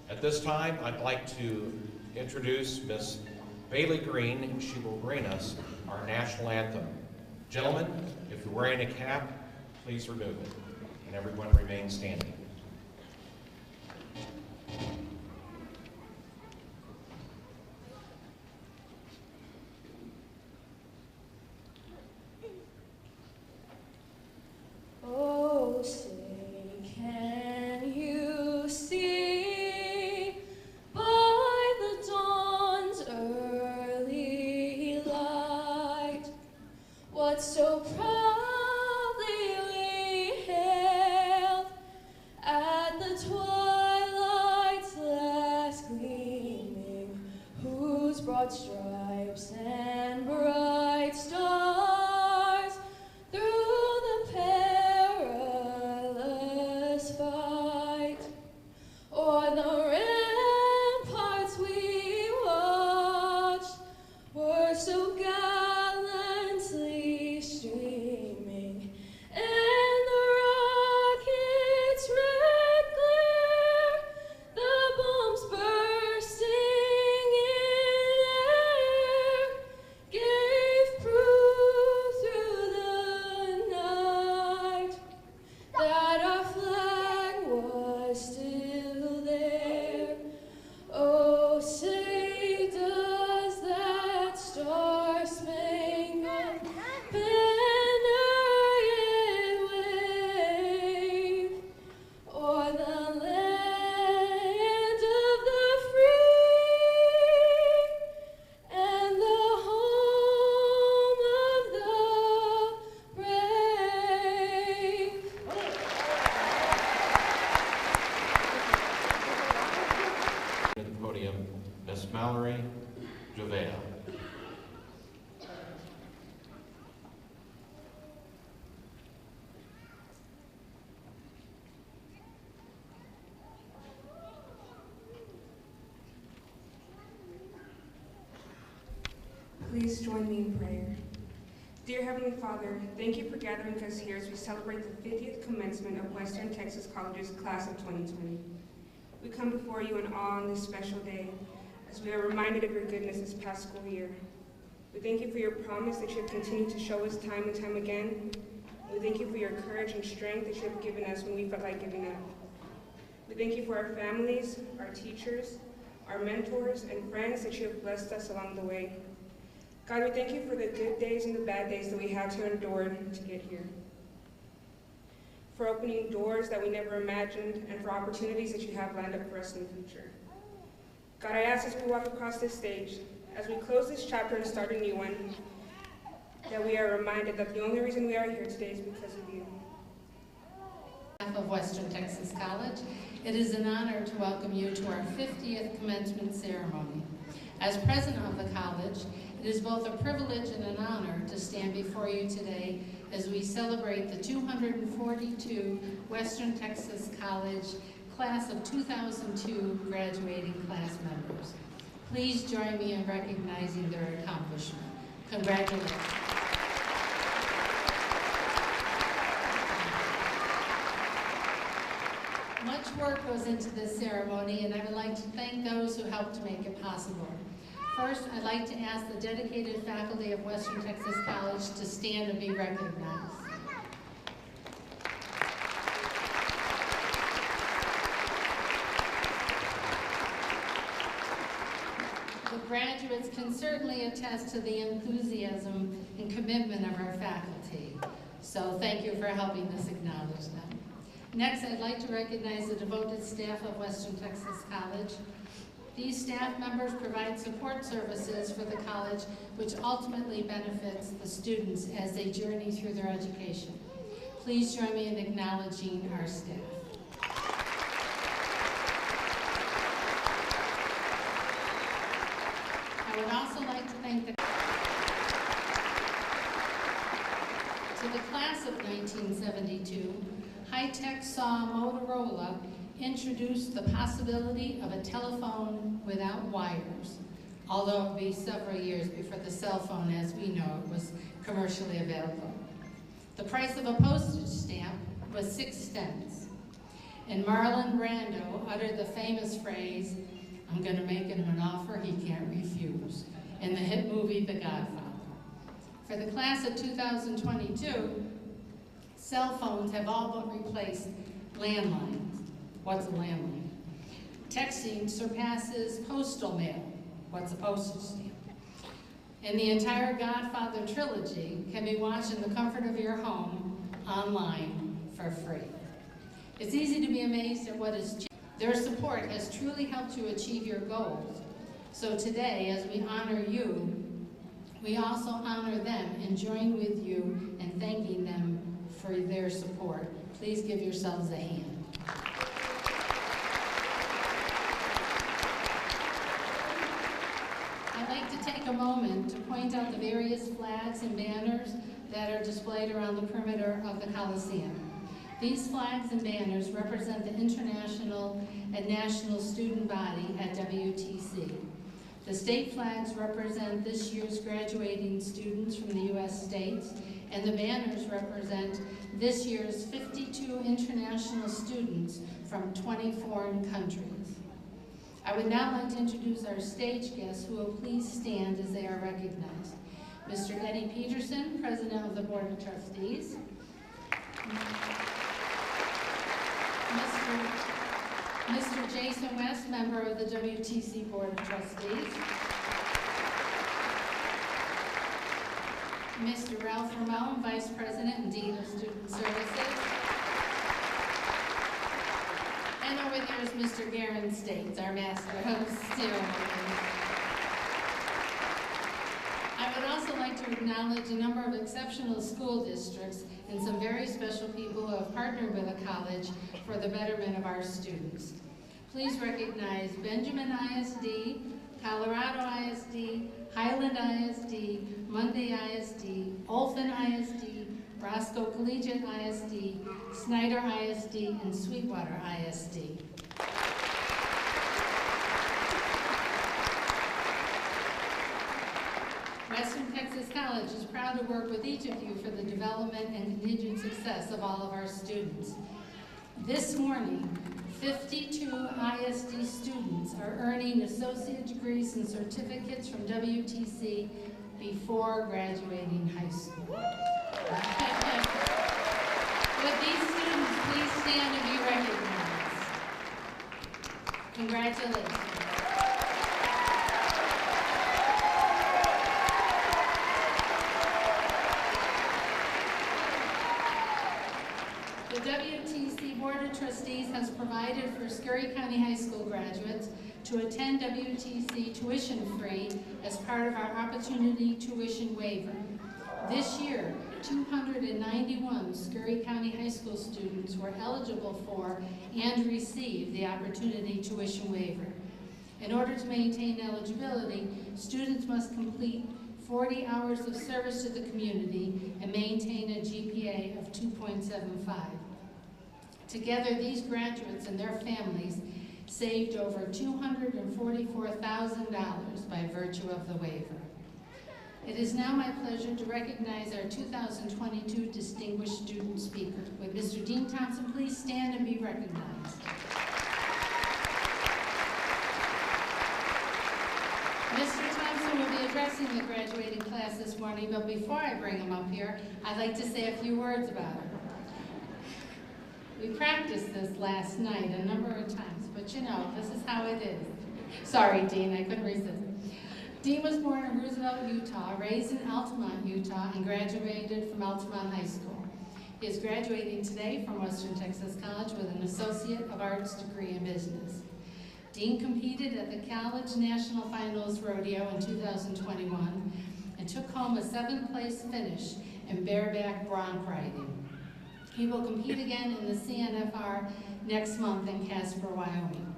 At this time, I'd like to introduce Miss Bailey Green, and she will bring us our national anthem. Gentlemen, if you're wearing a cap, please remove it, and everyone remain standing. Oh, say, can you see by the dawn's early light what so proudly we hailed at the twilight's last gleaming, whose broad stripes and bright stars through the perilous fight o'er the ramparts we watched were so gallantly streaming, and the rockets' red glare, the bombs bursting in air, gave proof through the night that our flag was still there. Oh, say does that star-spangled banner yet wave o'er the land of the free and the home of the brave? To the podium, Miss Mallory Javea. Please join me in prayer. Dear Heavenly Father, thank you for gathering us here as we celebrate the 50th commencement of Western Texas College's class of 2020. We come before you in awe on this special day as we are reminded of your goodness this past school year. We thank you for your promise that you have continued to show us time and time again. We thank you for your courage and strength that you have given us when we felt like giving up. We thank you for our families, our teachers, our mentors, and friends that you have blessed us along the way. God, we thank you for the good days and the bad days that we had to endure to get here, for opening doors that we never imagined, and for opportunities that you have lined up for us in the future. God, I ask as we walk across this stage, as we close this chapter and start a new one, that we are reminded that the only reason we are here today is because of you. On behalf of Western Texas College, it is an honor to welcome you to our 50th commencement ceremony. As president of the college, it is both a privilege and an honor to stand before you today as we celebrate the 242 Western Texas College class of 2002 graduating class members. Please join me in recognizing their accomplishment. Congratulations. Much work goes into this ceremony, and I would like to thank those who helped to make it possible. First, I'd like to ask the dedicated faculty of Western Texas College to stand and be recognized. The graduates can certainly attest to the enthusiasm and commitment of our faculty. So thank you for helping us acknowledge them. Next, I'd like to recognize the devoted staff of Western Texas College. These staff members provide support services for the college, which ultimately benefits the students as they journey through their education. Please join me in acknowledging our staff. I would also like to thank the class of 1972, high-tech saw Motorola introduced the possibility of a telephone without wires, although it would be several years before the cell phone as we know it was commercially available. The price of a postage stamp was 6 cents. and Marlon Brando uttered the famous phrase, "I'm gonna make him an offer he can't refuse," in the hit movie The Godfather. For the class of 2022, cell phones have all but replaced landlines. What's a landline? Texting surpasses postal mail. What's a postage stamp? And the entire Godfather trilogy can be watched in the comfort of your home online for free. It's easy to be amazed at what is changed. Their support has truly helped you achieve your goals. So today, as we honor you, we also honor them and join with you in thanking them for their support. Please give yourselves a hand. I'd like to take a moment to point out the various flags and banners that are displayed around the perimeter of the Coliseum. These flags and banners represent the international and national student body at WTC. The state flags represent this year's graduating students from the U.S. states, and the banners represent this year's 52 international students from 20 foreign countries. I would now like to introduce our stage guests, who will please stand as they are recognized. Mr. Eddie Peterson, President of the Board of Trustees. Mr. Jason West, member of the WTC Board of Trustees. Mr. Ralph Ramon, Vice President and Dean of Student Services. And over there is Mr. Garen States, our Master of Ceremonies. I would also like to acknowledge a number of exceptional school districts and some very special people who have partnered with the college for the betterment of our students. Please recognize Benjamin ISD, Colorado ISD, Highland ISD, Monday ISD, Olphin ISD, Roscoe Collegiate ISD, Snyder ISD, and Sweetwater ISD. Western Texas College is proud to work with each of you for the development and continued success of all of our students. This morning, 52 ISD students are earning associate degrees and certificates from WTC before graduating high school. Would these students please stand and be recognized? Congratulations. The WTC Board of Trustees has provided for Scurry County High School graduates to attend WTC tuition-free as part of our Opportunity Tuition Waiver. This year, 291 Scurry County High School students were eligible for and received the Opportunity Tuition Waiver. In order to maintain eligibility, students must complete 40 hours of service to the community and maintain a GPA of 2.75. Together, these graduates and their families saved over $244,000 by virtue of the waiver. It is now my pleasure to recognize our 2022 Distinguished Student Speaker. Would Mr. Dean Thompson please stand and be recognized? Mr. Thompson will be addressing the graduating class this morning, but before I bring him up here, I'd like to say a few words about it. We practiced this last night a number of times, but you know, this is how it is. Sorry, Dean, I couldn't resist. Dean was born in Roosevelt, Utah, raised in Altamont, Utah, and graduated from Altamont High School. He is graduating today from Western Texas College with an Associate of Arts degree in business. Dean competed at the College National Finals Rodeo in 2021 and took home a 7th place finish in bareback bronc riding. He will compete again in the CNFR next month in Casper, Wyoming.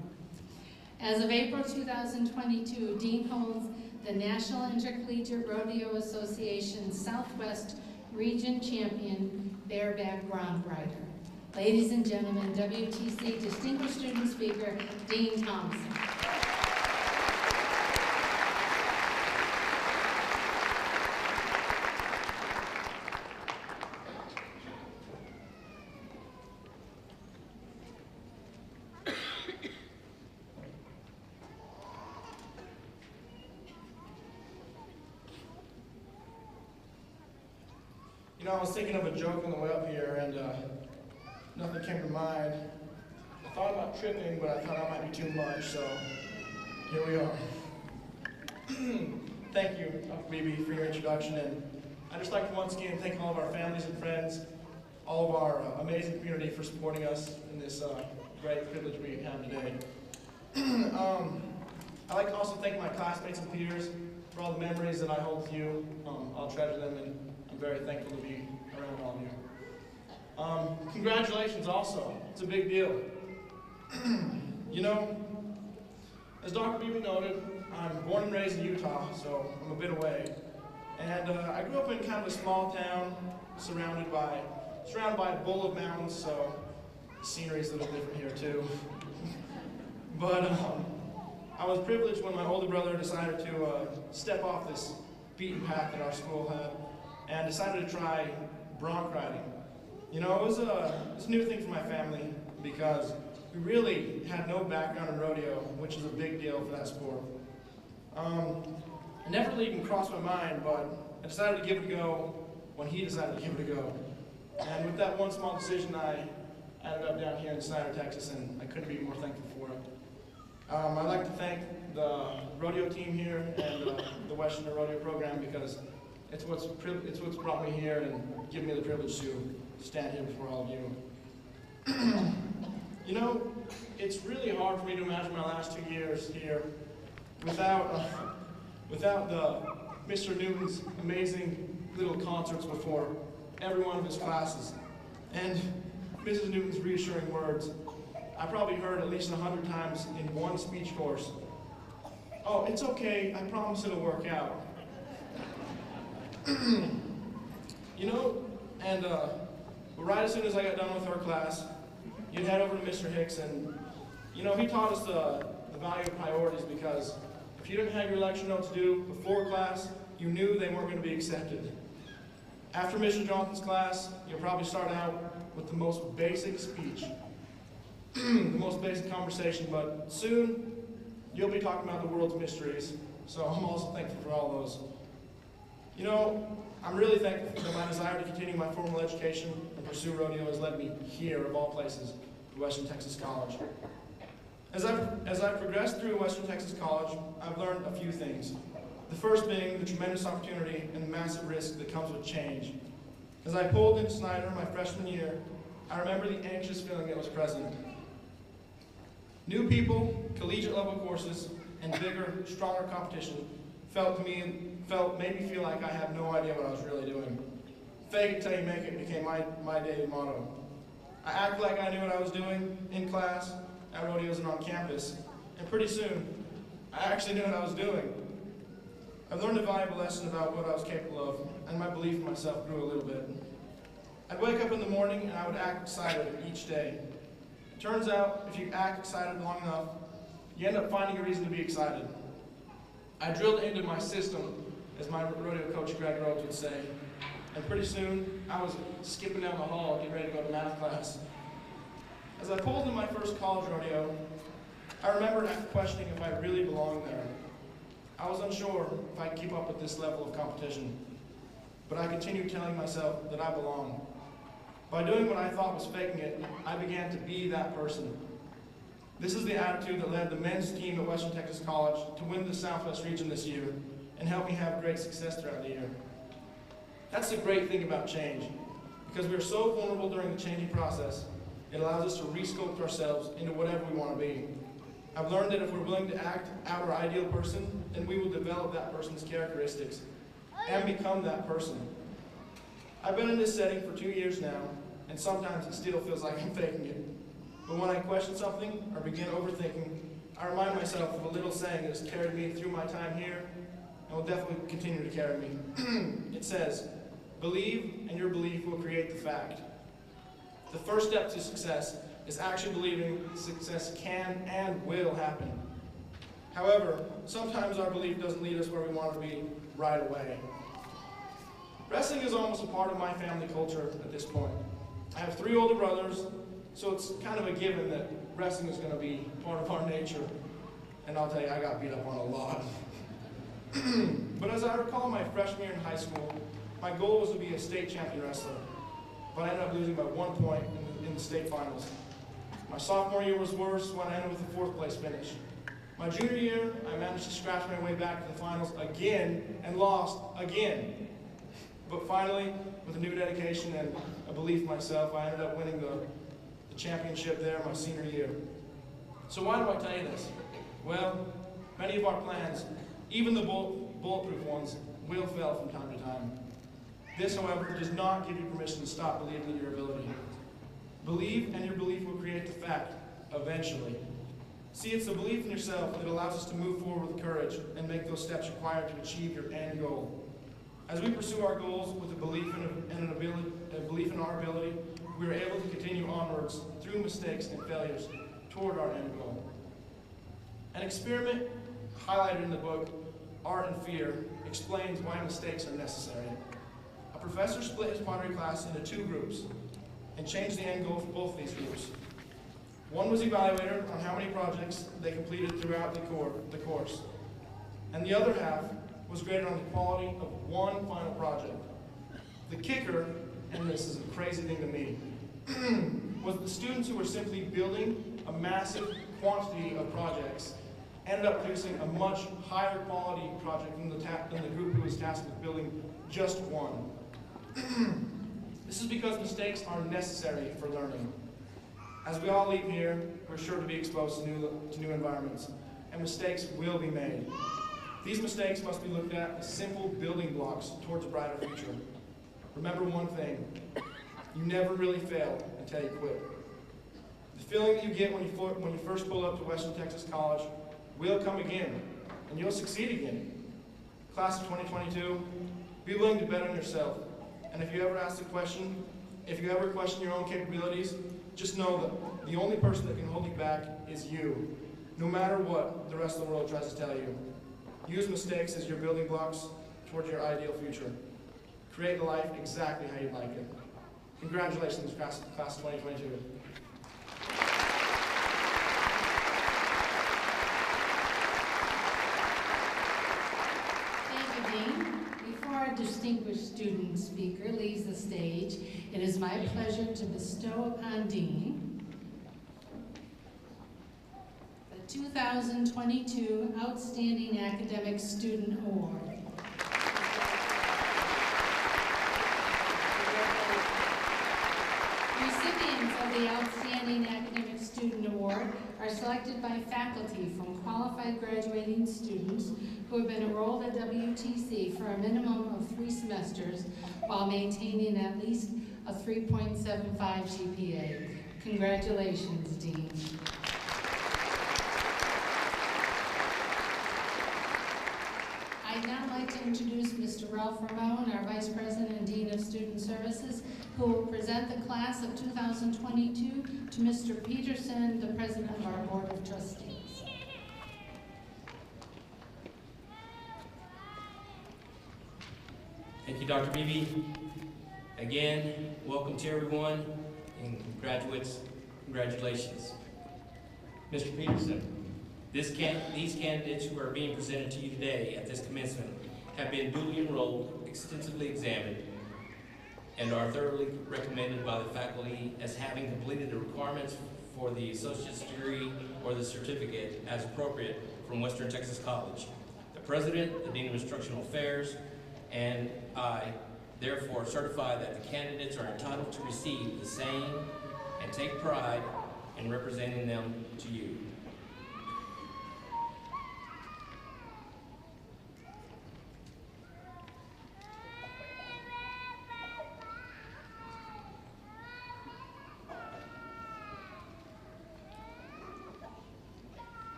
As of April 2022, Dean holds the National Intercollegiate Rodeo Association Southwest Region Champion Bareback Bronc Rider. Ladies and gentlemen, WTC Distinguished Student Speaker, Dean Thompson. I was thinking of a joke on the way up here, and nothing came to mind. I thought about tripping, but I thought that might be too much, so here we are. Thank you, BB, for your introduction, and I'd just like to once again thank all of our families and friends, all of our amazing community for supporting us in this great privilege we have today. I'd like to also thank my classmates and peers for all the memories that I hold with you. I'll treasure them, and I'm very thankful to be around all of you. Congratulations also. It's a big deal. You know, as Dr. Beebe noted, I'm born and raised in Utah, so I'm a bit away. And I grew up in kind of a small town surrounded by a bowl of mountains, so the scenery's a little different here too. But I was privileged when my older brother decided to step off this beaten path that our school had and decided to try bronc riding. You know, it was a new thing for my family because we really had no background in rodeo, which is a big deal for that sport. It never really even crossed my mind, but I decided to give it a go when he decided to give it a go. And with that one small decision, I ended up down here in Snyder, Texas, and I couldn't be more thankful for it. I'd like to thank the rodeo team here and the Western Rodeo program because it's what's brought me here and given me the privilege to stand here before all of you. You know, it's really hard for me to imagine my last 2 years here without the Mr. Newton's amazing little concerts before every one of his classes and Mrs. Newton's reassuring words. I probably heard at least 100 times in one speech course. Oh, it's okay, I promise it'll work out. You know, and right as soon as I got done with our class, you'd head over to Mr. Hicks, and you know, he taught us the value of priorities because if you didn't have your lecture notes due before class, you knew they weren't going to be accepted. After Mr. Johnson's class, you'll probably start out with the most basic speech, the most basic conversation, but soon you'll be talking about the world's mysteries, so I'm also thankful for all those. You know, I'm really thankful that my desire to continue my formal education and pursue rodeo has led me here, of all places, to Western Texas College. As I've progressed through Western Texas College, I've learned a few things. The first being the tremendous opportunity and the massive risk that comes with change. As I pulled into Snyder my freshman year, I remember the anxious feeling that was present. New people, collegiate level courses, and bigger, stronger competition made me feel like I had no idea what I was really doing. Fake it till you make it became my daily motto. I acted like I knew what I was doing in class, at rodeos, and on campus, and pretty soon, I actually knew what I was doing. I learned a valuable lesson about what I was capable of, and my belief in myself grew a little bit. I'd wake up in the morning and I would act excited each day. It turns out, if you act excited long enough, you end up finding a reason to be excited. I drilled into my system, as my rodeo coach Greg Rhodes would say, and pretty soon I was skipping down the hall getting ready to go to math class. As I pulled into my first college rodeo, I remember questioning if I really belonged there. I was unsure if I could keep up with this level of competition, but I continued telling myself that I belonged. By doing what I thought was faking it, I began to be that person. This is the attitude that led the men's team at Western Texas College to win the Southwest region this year and help me have great success throughout the year. That's the great thing about change. Because we are so vulnerable during the changing process, it allows us to resculpt ourselves into whatever we want to be. I've learned that if we're willing to act out our ideal person, then we will develop that person's characteristics and become that person. I've been in this setting for 2 years now, and sometimes it still feels like I'm faking it. But when I question something or begin overthinking, I remind myself of a little saying that has carried me through my time here and will definitely continue to carry me. It says, "Believe, and your belief will create the fact." The first step to success is actually believing success can and will happen. However, sometimes our belief doesn't lead us where we want to be right away. Wrestling is almost a part of my family culture at this point. I have 3 older brothers, so it's kind of a given that wrestling is going to be part of our nature. And I'll tell you, I got beat up on a lot. But as I recall my freshman year in high school, My goal was to be a state champion wrestler, but I ended up losing by 1 point in the state finals. My sophomore year was worse when I ended with a 4th place finish. My junior year, I managed to scratch my way back to the finals again and lost again. But finally, with a new dedication and a belief in myself, I ended up winning the championship there my senior year. So why do I tell you this? Well, many of our plans, even the bulletproof ones, will fail from time to time. This, however, does not give you permission to stop believing in your ability. Believe, and your belief will create the fact, eventually. See, it's the belief in yourself that allows us to move forward with courage and make those steps required to achieve your end goal. As we pursue our goals with a belief in our ability, we are able to continue onwards through mistakes and failures toward our end goal. An experiment highlighted in the book, Art and Fear, explains why mistakes are necessary. A professor split his pottery class into 2 groups and changed the end goal for both of these groups. One was evaluated on how many projects they completed throughout the course, and the other half was graded on the quality of one final project. The kicker, and this is a crazy thing to me, was the students who were simply building a massive quantity of projects ended up producing a much higher quality project than the group who was tasked with building just one. This is because mistakes are necessary for learning. As we all leave here, we're sure to be exposed to new environments, and mistakes will be made. These mistakes must be looked at as simple building blocks towards a brighter future. Remember one thing, you never really fail until you quit. The feeling that you get when you first pull up to Western Texas College will come again, and you'll succeed again. Class of 2022, be willing to bet on yourself. And if you ever question your own capabilities, just know that the only person that can hold you back is you, no matter what the rest of the world tries to tell you. Use mistakes as your building blocks towards your ideal future. Create a life exactly how you'd like it. Congratulations, class of 2022. Before our distinguished student speaker leaves the stage, it is my pleasure to bestow upon Dean the 2022 Outstanding Academic Student Award. Recipients of the Outstanding Academic Student Award are selected by faculty from qualified graduating students who have been enrolled at WTC for a minimum of 3 semesters while maintaining at least a 3.75 GPA. Congratulations, Dean. I'd now like to introduce Mr. Ralph Ramon, our Vice President and Dean of Student Services, who will present the class of 2022 to Mr. Peterson, the President of our Board of Trustees. Thank you, Dr. Beebe. Again, welcome to everyone, and graduates, congratulations. Mr. Peterson, these candidates who are being presented to you today at this commencement have been duly enrolled, extensively examined, and are thoroughly recommended by the faculty as having completed the requirements for the associate's degree or the certificate as appropriate from Western Texas College. The President, the Dean of Instructional Affairs, and I therefore certify that the candidates are entitled to receive the same and take pride in representing them to you.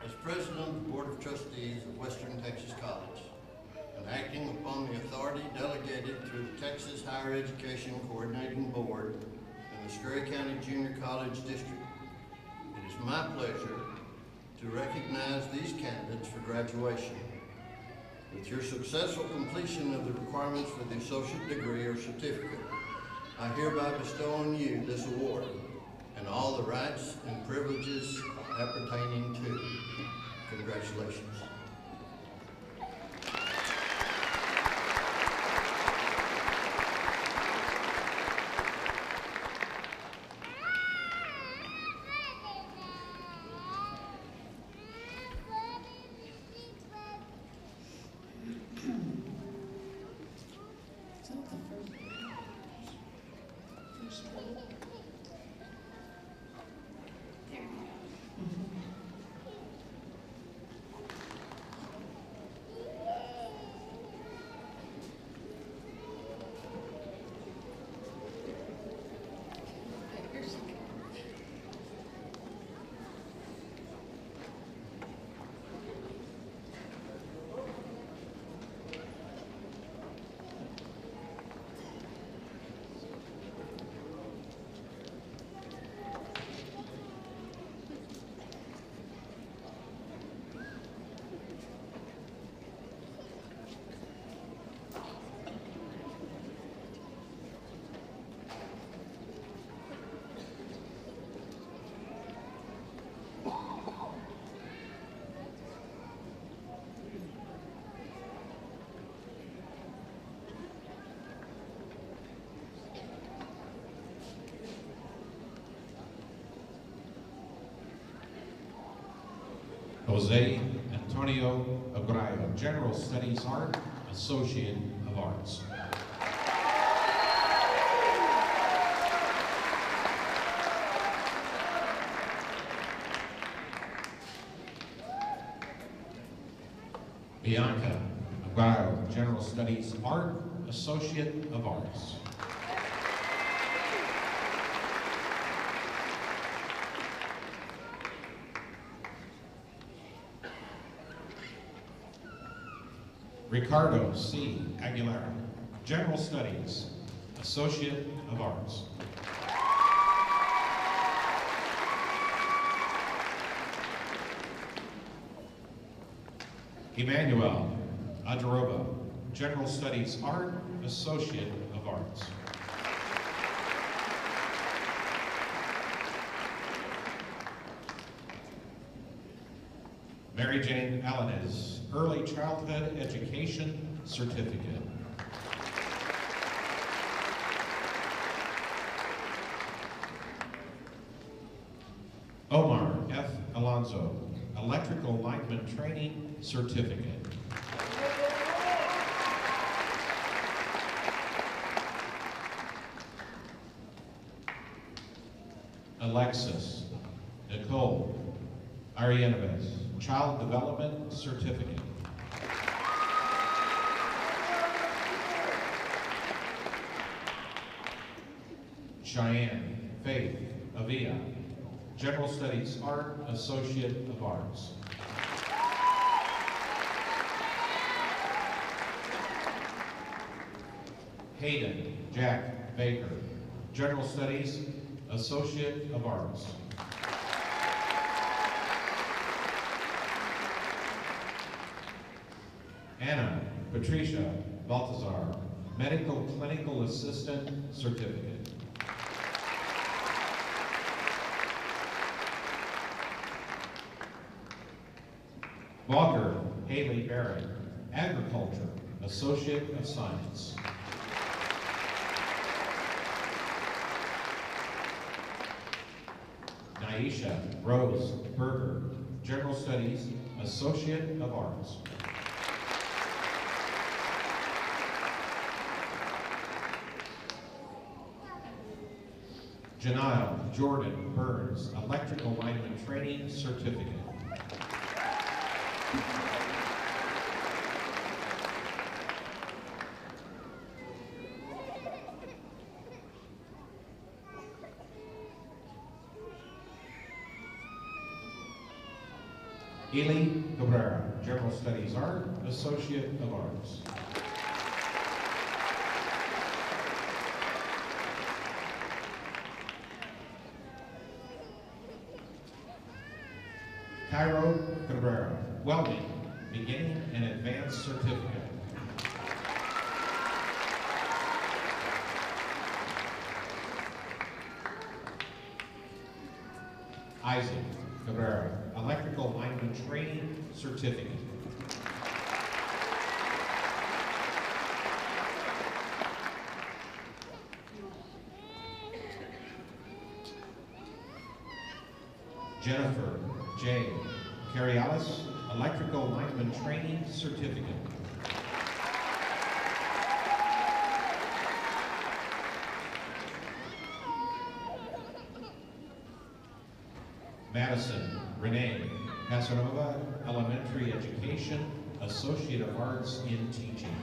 As President of the Board of Trustees of Western Texas College, and acting upon the authority delegated through the Texas Higher Education Coordinating Board and the Scurry County Junior College District, it is my pleasure to recognize these candidates for graduation. With your successful completion of the requirements for the associate degree or certificate, I hereby bestow on you this award and all the rights and privileges appertaining to. Congratulations. Jose Antonio Aguayo, General Studies Art, Associate of Arts. Bianca Aguayo, General Studies Art, Associate of Arts. Ricardo C. Aguilera, General Studies, Associate of Arts. Emmanuel Ajaroba, General Studies Art, Associate of Arts. Mary Jane Alanes, Early Childhood Education Certificate. Omar F. Alonso, Electrical Lineman Training Certificate. Alexis Nicole Arianovez, Child Development Certificate. Cheyenne Faith Avila, General Studies Art, Associate of Arts. Hayden Jack Baker, General Studies, Associate of Arts. Anna Patricia Baltazar, Medical Clinical Assistant Certificate. Walker Haley Barrett, Agriculture, Associate of Science. Naisha Rose Berger, General Studies, Associate of Arts. Janelle Jordan Burns, Electrical Lineman Training Certificate. Ely Cabrera, General Studies Art, Associate of Arts. Cairo Cabrera, Welding, Beginning and Advanced Certificate. Isaac Cabrera, Electrical Lineman Training Certificate. Jennifer J. Carialis, Electrical Lineman Training Certificate. Madison Renee Casanova, Elementary Education, Associate of Arts in Teaching.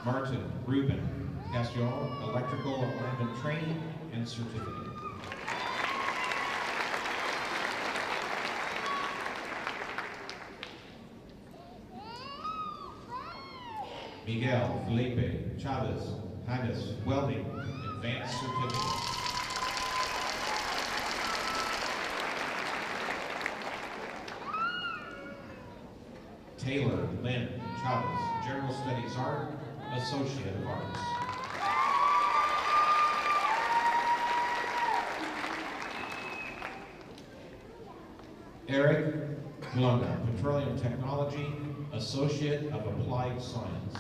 Martin Ruben Castillon, Electrical Alignment Training and Certificate. Miguel Felipe Chavez Hannes, Welding, Advanced Certificate. Taylor Lynn Chavez, General Studies Art, Associate of Arts. Eric Blunda, Petroleum Technology, Associate of Applied Science.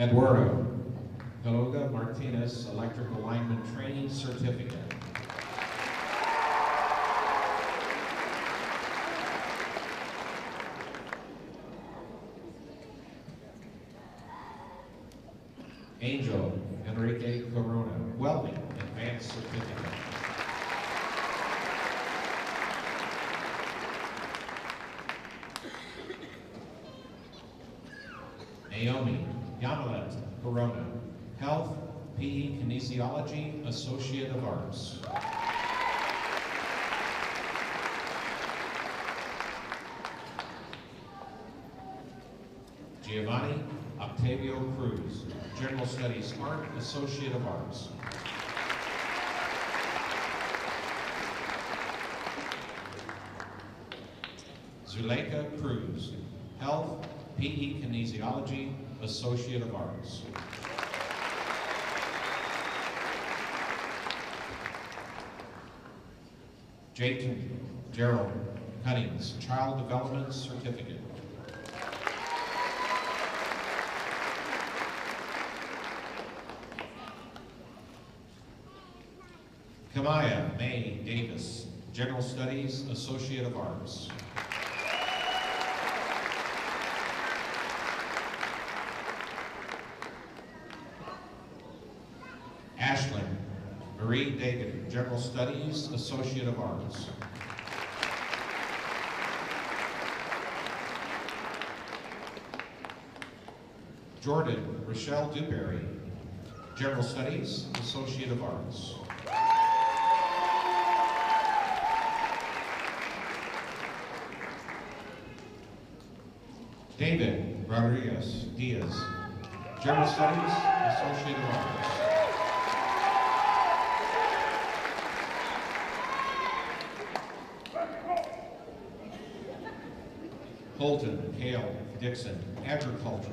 Eduardo Peloga Martinez, Electrical Lineman Training Certificate. Angel Enrique Corona, Welding Advanced Certificate. Naomi Yamalet Corona, Health, PE Kinesiology, Associate of Arts. Giovanni Octavio Cruz, General Studies Art, Associate of Arts. Zuleika Cruz, Health, PE Kinesiology, Associate of Arts. Jake Gerald Cunnings, Child Development Certificate. Kamaya May Davis, General Studies, Associate of Arts. Ashlyn Marie Dagan, General Studies, Associate of Arts. Jordan Rochelle Dewberry, General Studies, Associate of Arts. David Rodriguez Diaz, General Studies, Associate of Arts. Holton Cale Dixon, Agriculture,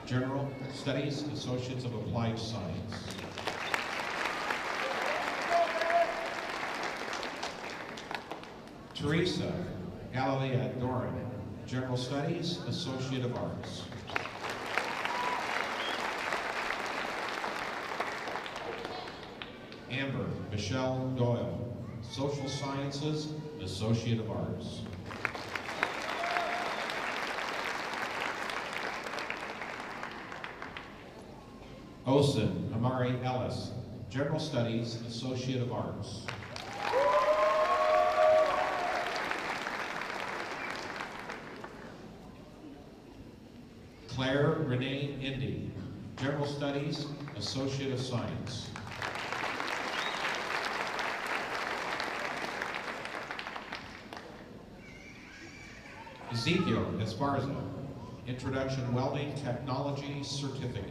General Studies, Associates of Applied Science. Teresa Galilea Doran, General Studies, Associate of Arts. Amber Michelle Doyle, Social Sciences, Associate of Arts. Osen Amari Ellis, General Studies, Associate of Arts. Claire Renee Indy, General Studies, Associate of Science. Ezekiel Esparza, Introduction Welding Technology Certificate.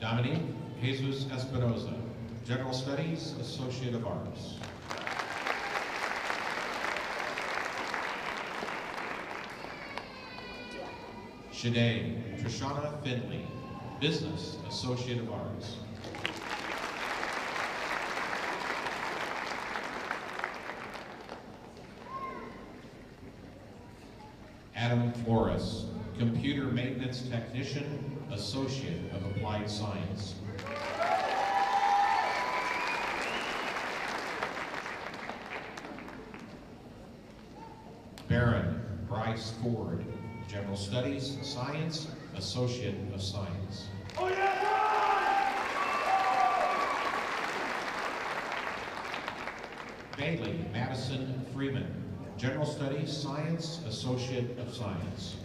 Dominique Jesus Espinoza, General Studies, Associate of Arts. Shade Trishana Finley, Business, Associate of Arts. Adam Flores, Computer Maintenance Technician, Associate of Applied Science. Baron Bryce Ford, General Studies, Science, Associate of Science. Oh, yeah! Bailey Madison Freeman, General Studies, Science, Associate of Science.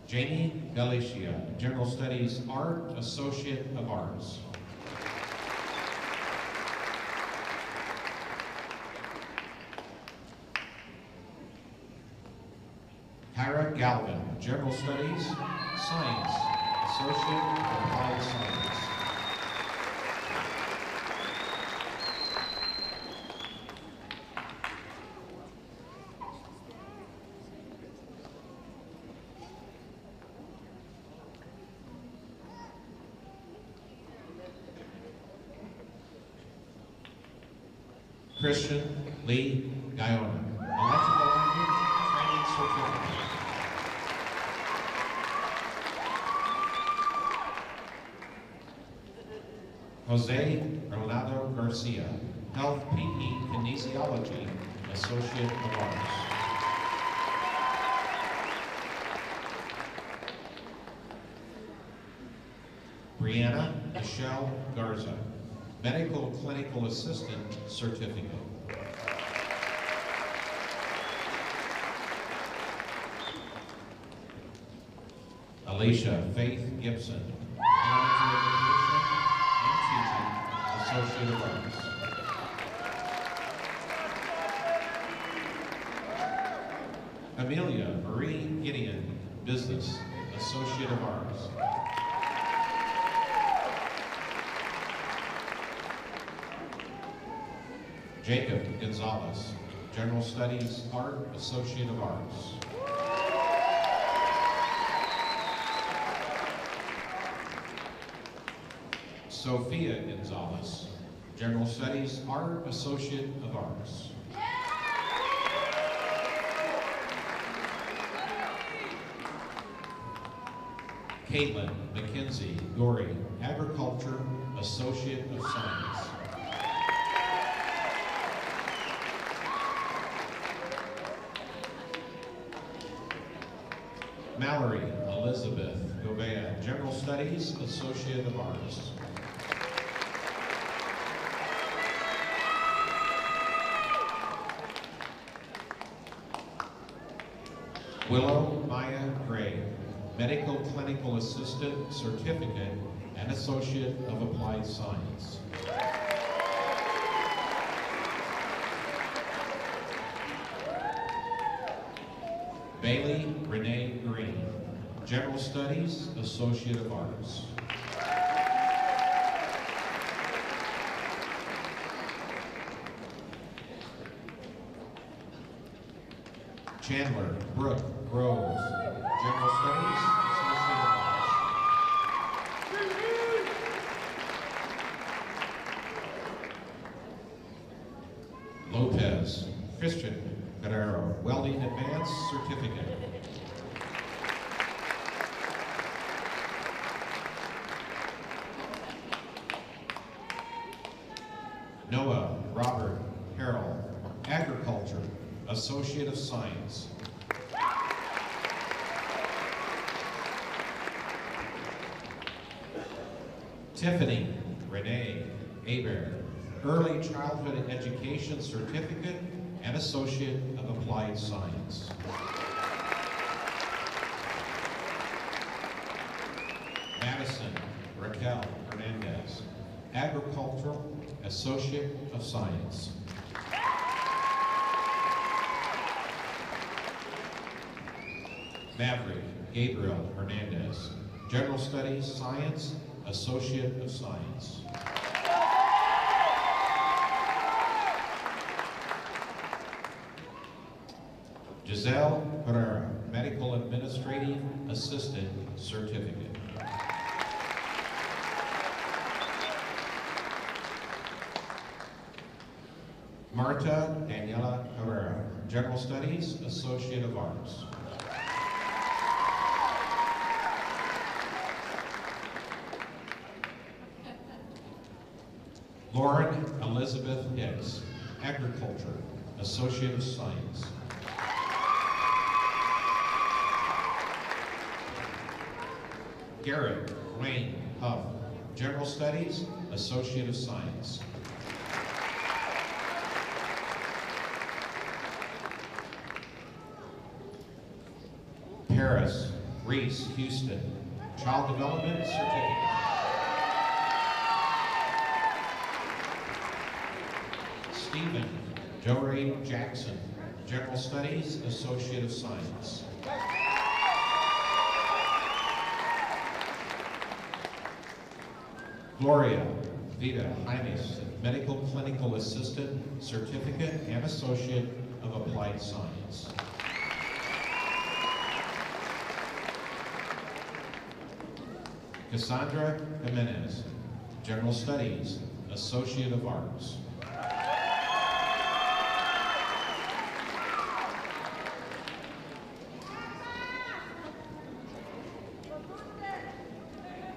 Jamie Galicia, General Studies, Art, Associate of Arts. Tara Galvin, General Studies, Science, Associate of Applied Science. Christian Lee Guyona, electrical engineering training certificate. Jose Ronaldo Garcia, Health PE Kinesiology, Associate of Arts. Brianna Michelle Garza, Medical Clinical Assistant Certificate. Alicia Faith Gibson, Elementary Education and Teaching, Associate of Arts. Amelia Marie Gideon, Business, Associate of Arts. Jacob Gonzalez, General Studies, Art, Associate of Arts. Sophia Gonzalez, General Studies, Art, Associate of Arts. Caitlin McKenzie Gorey, Agriculture, Associate of Science. Mallory Elizabeth Gobea, General Studies, Associate of Arts. Willow Maya Gray, Medical Clinical Assistant Certificate and Associate of Applied Science. Bailey Renee Green, General Studies, Associate of Arts. Chandler Brooke Groves, General Studies, Associate of Arts. Lopez Christian Guerrero, Welding Advanced Certificate. Noah Robert Harrell, Agriculture, Associate of Science. Tiffany Renee Aber, Early Childhood Education Certificate and Associate of Applied Science. Madison Raquel Hernandez, Agricultural Associate of Science. Maverick Gabriel Hernandez, General Studies, Science, Associate of Science. Giselle Herrera, Medical Administrative Assistant Certificate. Marta Daniela Herrera, General Studies, Associate of Arts. Lauren Elizabeth Hicks, Agriculture, Associate of Science. Garrett Wayne Huff, General Studies, Associate of Science. Paris Reese Houston, Child Development Certificate. Stephen Jory Jackson, General Studies, Associate of Science. Gloria Vida Jaimes, Medical Clinical Assistant Certificate and Associate of Applied Science. Cassandra Jimenez, General Studies, Associate of Arts.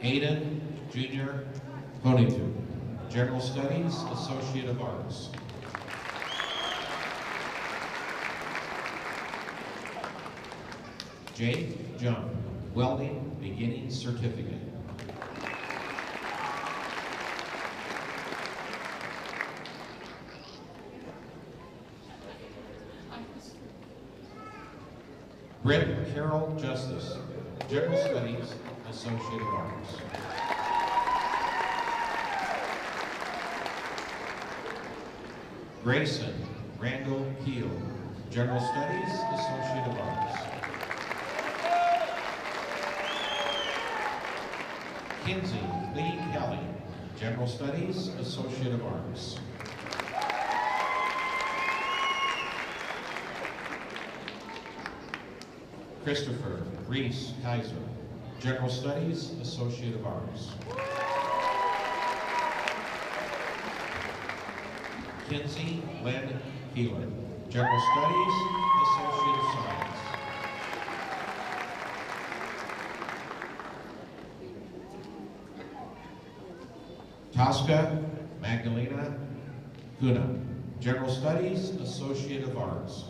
Aiden Jr. Ponytu, General Studies, Associate of Arts. Jake Jump, Welding, Beginning Certificate. Britt Carol Justice, General Studies, Associate of Arts. Grayson Randall Keel, General Studies, Associate of Arts. Kinsey Lee Kelly, General Studies, Associate of Arts. Christopher Reese Kaiser, General Studies, Associate of Arts. Kinsey Len Keeler, General Studies, Associate of Science. Tosca Magdalena Kuna, General Studies, Associate of Arts.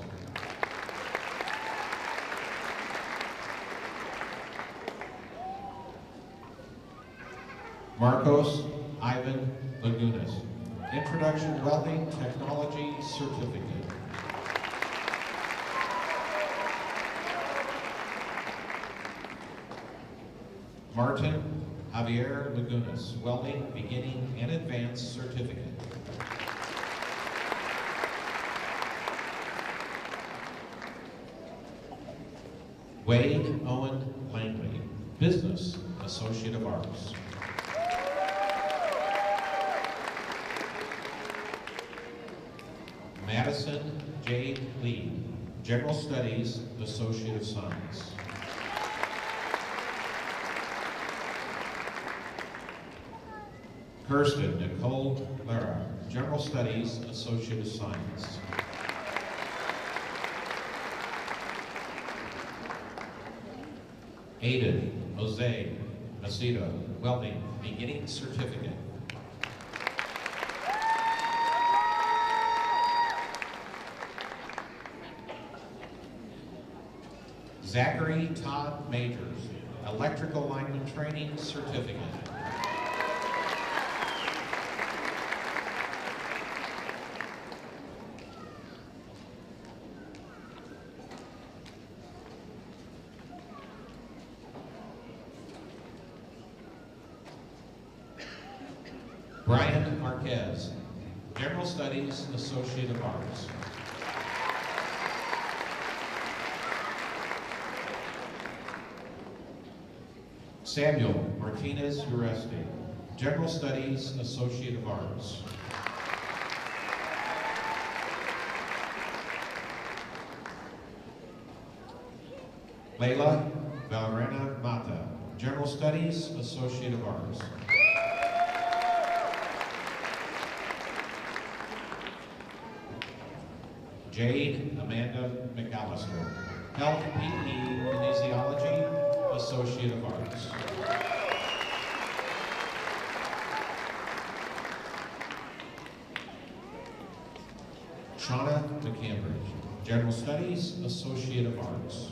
Marcos Ivan Lagunas, Introduction Welding Technology Certificate. Martin Javier Lagunas, Welding Beginning and Advanced Certificate. Wade Owen Langley, Business Associate of Arts. Madison J. Lee, General Studies, Associate of Science. Kirsten Nicole Lara, General Studies, Associate of Science. Aiden Jose Macedo, Welding, Beginning Certificate. Zachary Todd Majors, Electrical Lineman Training Certificate. Brian Marquez, General Studies, Associate of Arts. Samuel Martinez Uresti, General Studies, Associate of Arts. Layla Valerena Mata, General Studies, Associate of Arts. Jade Amanda McAllister, Health PE Kinesiology, Associate of Arts. Shauna McCambridge, General Studies, Associate of Arts.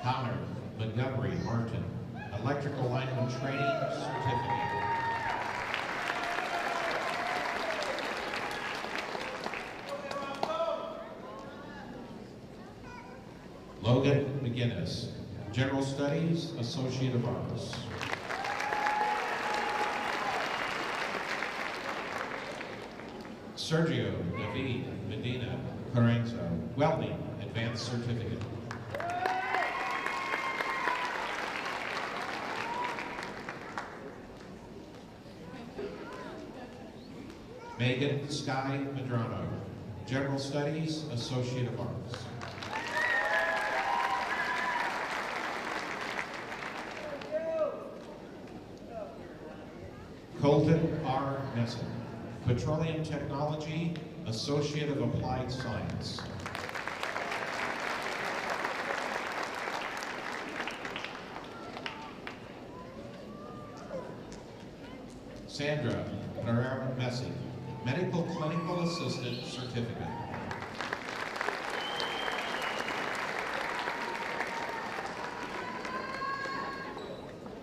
Connor Montgomery Martin, Electrical Lineman Training Certificate. Logan McGinnis, General Studies, Associate of Arts. Sergio David Medina Carranza, Welding, Advanced Certificate. Megan Sky Medrano, General Studies, Associate of Arts. Colton R. Nesson, Petroleum Technology, Associate of Applied Science. Sandra Messi, Medical Clinical Assistant Certificate.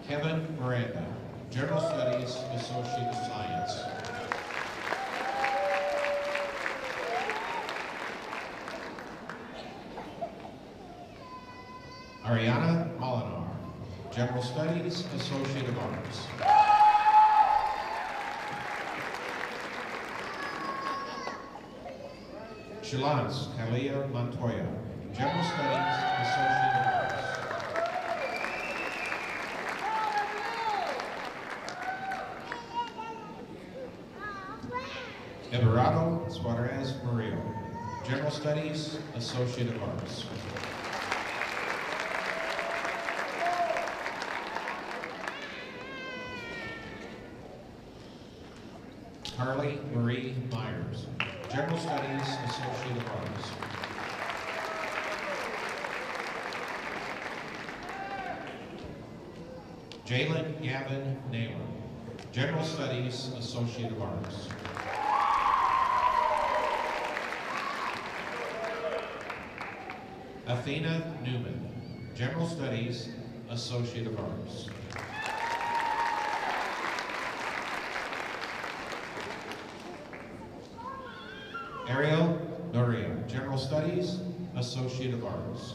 Kevin Miranda, General Studies, Associate of Science. Ariana Molinar, General Studies, Associate of Arts. Shalance Kalia Montoya, General Studies, Associate of Arts. Everardo Suarez Murillo, General Studies, Associate of Arts. Harley Marie Myers, General Studies, Associate of Arts. Jalen Gavin Naylor, General Studies, Associate of Arts. Athena Newman, General Studies, Associate of Arts. Ariel Noria, General Studies, Associate of Arts.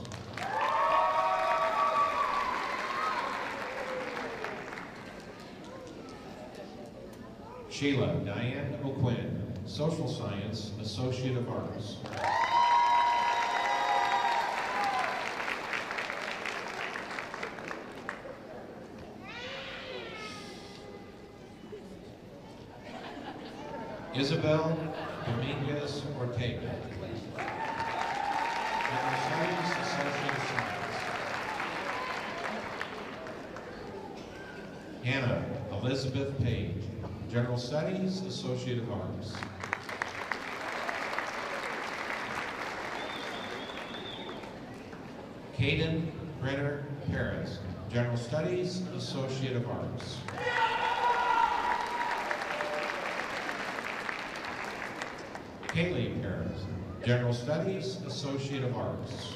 Sheila Diane O'Quinn, Social Science, Associate of Arts. Isabel Dominguez Ortega, General Studies, Associate of Science. Hannah Elizabeth Page, General Studies, Associate of Arts. Caden Brenner Perez, General Studies, Associate of Arts. Kaylee Perez, General Studies, Associate of Arts.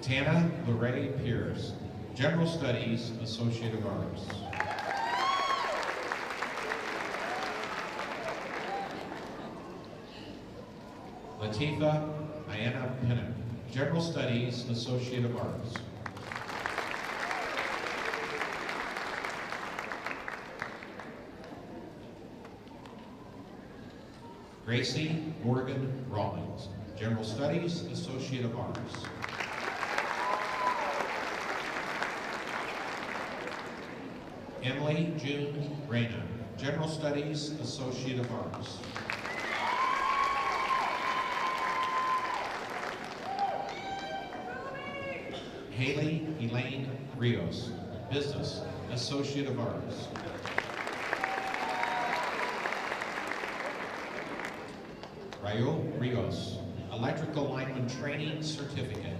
Tana Lorraine Pierce, General Studies, Associate of Arts. Latifa Ayana Pinnock, General Studies, Associate of Arts. Gracie Morgan Rawlings, General Studies, Associate of Arts. Emily June Reyna, General Studies, Associate of Arts. Haley Elaine Rios, Business, Associate of Arts. Raul Rios, Electrical Lineman Training Certificate.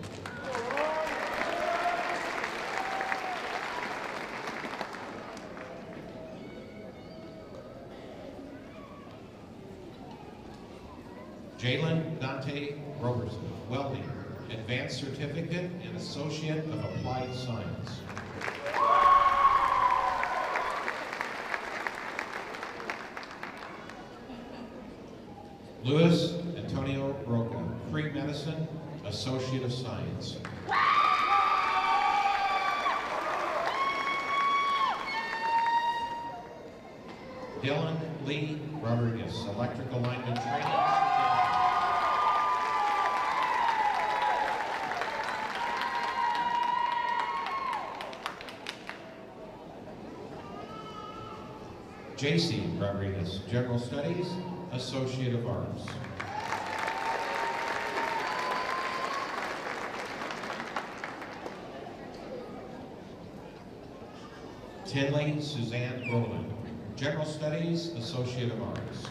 Jalen Dante Robertson, Welding, Advanced Certificate and Associate of Applied Science. Luis Antonio Roca, Pre-Medicine, Associate of Science. Dylan Lee Rodriguez, Electrical Lineman Training. JC Rodriguez, General Studies, Associate of Arts. Tinley Suzanne Rowland, General Studies, Associate of Arts.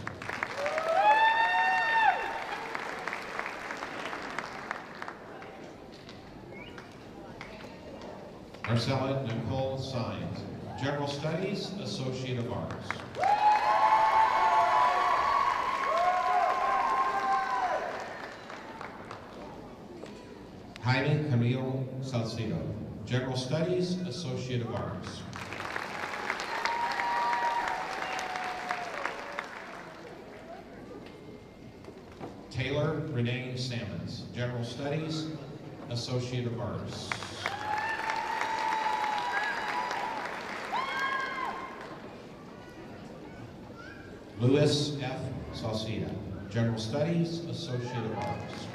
Marcella Nicole Sines, General Studies, Associate of Arts. Jaime Camille Salcido, General Studies, Associate of Arts. Taylor Renee Sammons, General Studies, Associate of Arts. Louis F. Salcida, General Studies, Associate of Arts.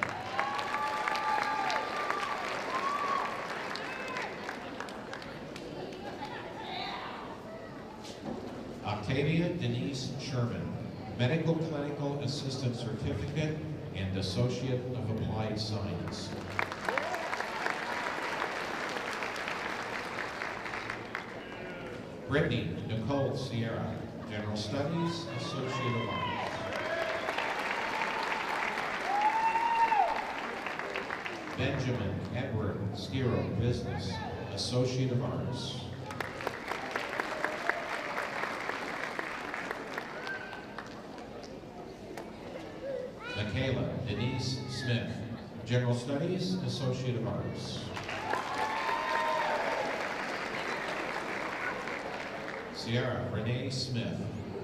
Octavia Denise Sherman, Medical Clinical Assistant Certificate and Associate of Applied Science. Brittany Nicole Sierra, General Studies, Associate of Arts. Benjamin Edward Skiro, Business, Associate of Arts. Michaela Denise Smith, General Studies, Associate of Arts. Sierra Renee Smith,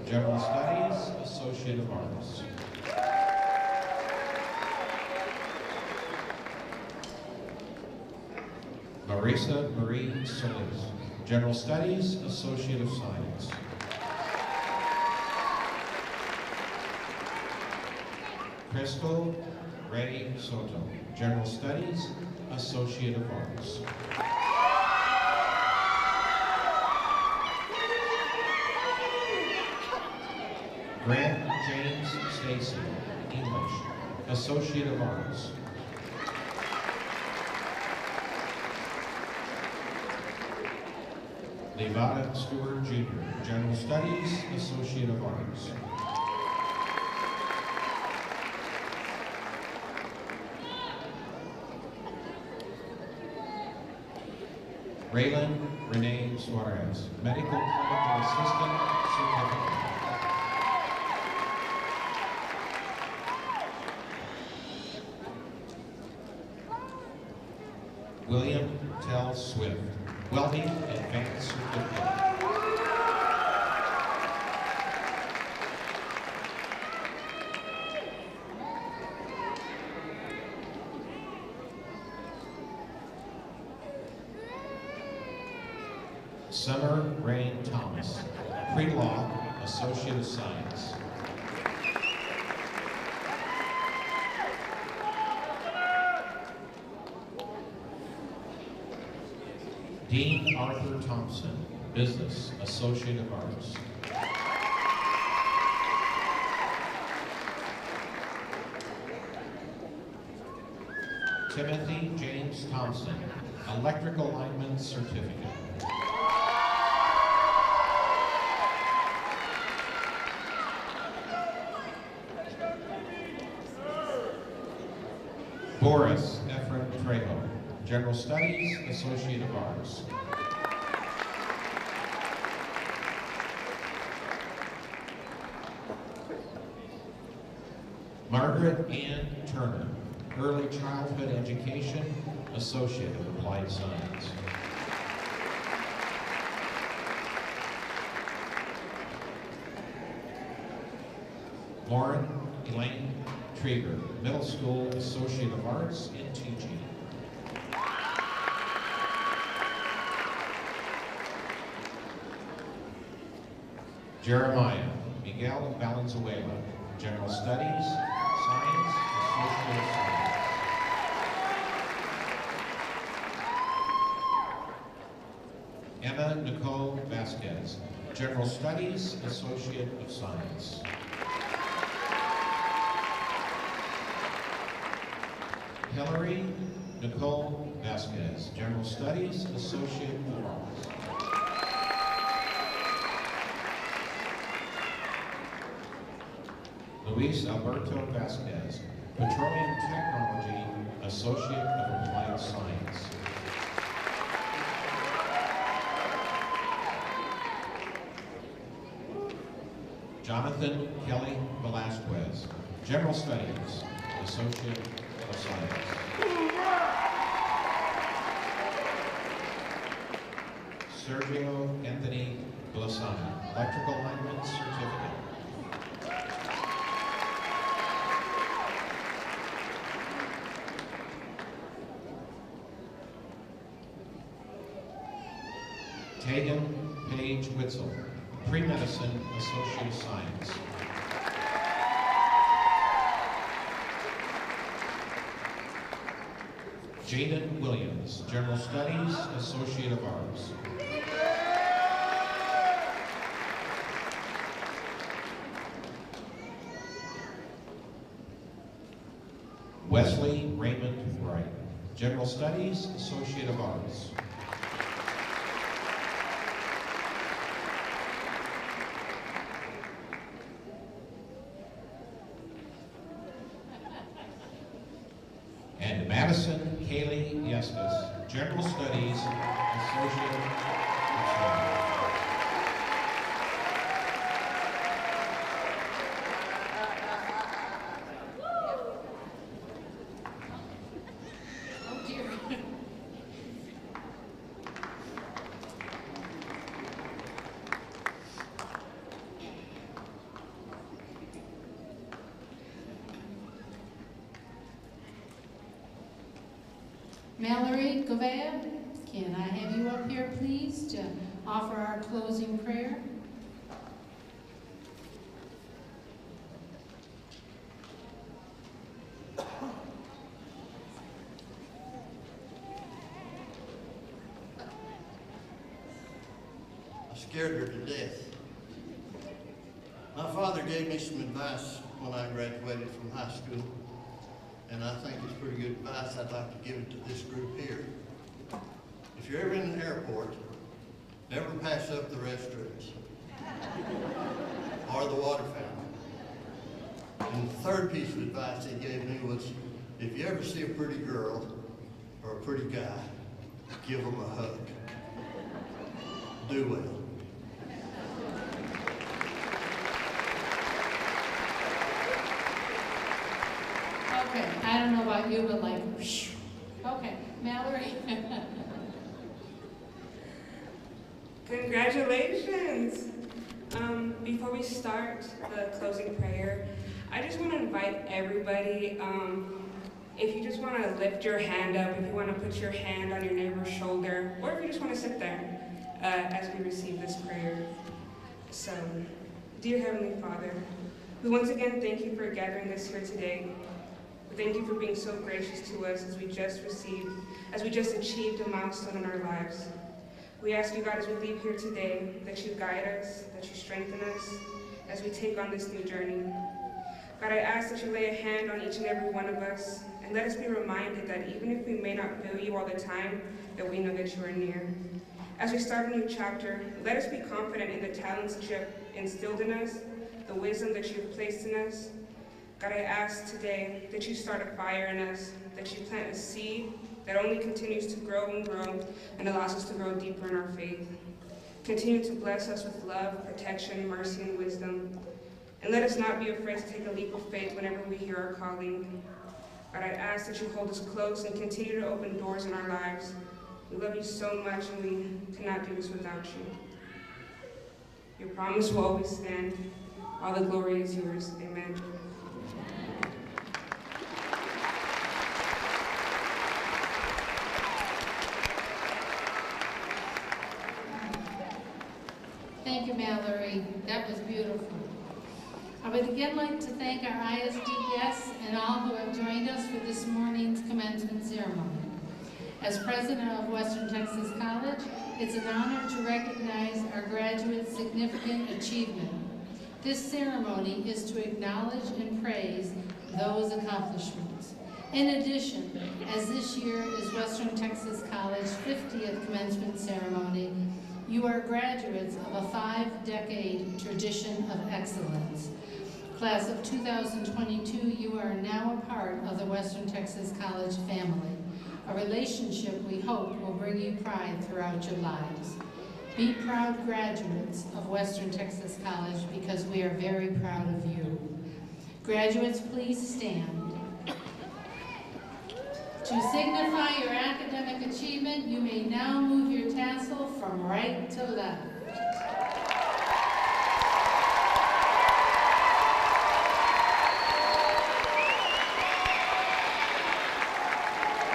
General Studies, Associate of Arts. Marisa Marie Solis, General Studies, Associate of Science. Crystal Ray Soto, General Studies, Associate of Arts. Grant James Stacy, English, Associate of Arts. Nevada Stewart Jr., General Studies, Associate of Arts. Raylan Renee Suarez, Medical Clinical Assistant, Certificate. William Tell Swift, Welding Advanced Certificate. Summer Rain Thomas, Pre-Law, Associate of Science. Dean Arthur Thompson, Business, Associate of Arts. Timothy James Thompson, Electrical Lineman Certificate. Boris Ephraim Trejo, General Studies, Associate of Arts. Margaret Ann Turner, Early Childhood Education, Associate of Applied Science. Lauren Elaine Trieger, Middle School Associate of Arts in Teaching. Jeremiah Miguel Valenzuela, General Studies, Science, Associate of Science. Emma Nicole Vasquez, General Studies, Associate of Science. Hillary Nicole Vasquez, General Studies, Associate of Arts. Luis Alberto Vasquez, Petroleum Technology, Associate of Applied Science. Jonathan Kelly Velasquez, General Studies, Associate of Science. Sergio Anthony Blasana, Electrical Lineman Certificate. Tegan Paige Witzel, Pre-Medicine Associate of Science. Jaden Williams, General Studies, Associate of Arts. Wesley Raymond Wright, General Studies, Associate of Arts. And Madison Kaylee Yestis, General Studies, Associate of Science. Oh dear. Mallory Govea, can I have you up here, please, to offer our closing prayer? I scared her to death. My father gave me some advice when I graduated from high school, and I think it's pretty good advice. I'd like to give it to this group here. If you're ever in an airport, never pass up the restrooms or the water fountain. And the third piece of advice he gave me was, if you ever see a pretty girl or a pretty guy, give them a hug. Do well. Okay, I don't know about you, but like, whoosh. Okay, Mallory. Congratulations! Before we start the closing prayer, I just want to invite everybody, if you just want to lift your hand up, if you want to put your hand on your neighbor's shoulder, or if you just want to sit there as we receive this prayer. So, dear Heavenly Father, we once again thank you for gathering us here today. Thank you for being so gracious to us as we just achieved a milestone in our lives. We ask you, God, as we leave here today, that you guide us, that you strengthen us as we take on this new journey. God, I ask that you lay a hand on each and every one of us, and let us be reminded that even if we may not feel you all the time, that we know that you are near. As we start a new chapter, let us be confident in the talents that you have instilled in us, the wisdom that you have placed in us. God, I ask today that you start a fire in us, that you plant a seed that only continues to grow and allows us to grow deeper in our faith. Continue to bless us with love, protection, mercy, and wisdom. And let us not be afraid to take a leap of faith whenever we hear our calling. God, I ask that you hold us close and continue to open doors in our lives. We love you so much, and we cannot do this without you. Your promise will always stand. All the glory is yours. Amen. Thank you, Mallory. That was beautiful. I would again like to thank our ISD guests and all who have joined us for this morning's commencement ceremony. As president of Western Texas College, it's an honor to recognize our graduates' significant achievement. This ceremony is to acknowledge and praise those accomplishments. In addition, as this year is Western Texas College's 50th commencement ceremony, you are graduates of a 5-decade tradition of excellence. Class of 2022, you are now a part of the Western Texas College family, a relationship we hope will bring you pride throughout your lives. Be proud graduates of Western Texas College, because we are very proud of you. Graduates, please stand. To signify your academic achievement, you may now move your tassel from right to left.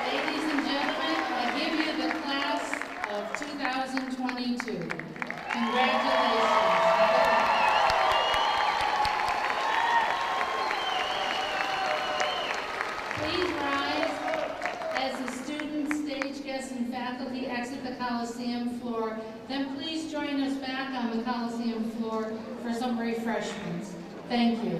Ladies and gentlemen, I give you the class of 2022. Congratulations. Please rise as the students, stage guests, and faculty exit the Coliseum floor. Then please join us back on the Coliseum floor for some refreshments. Thank you.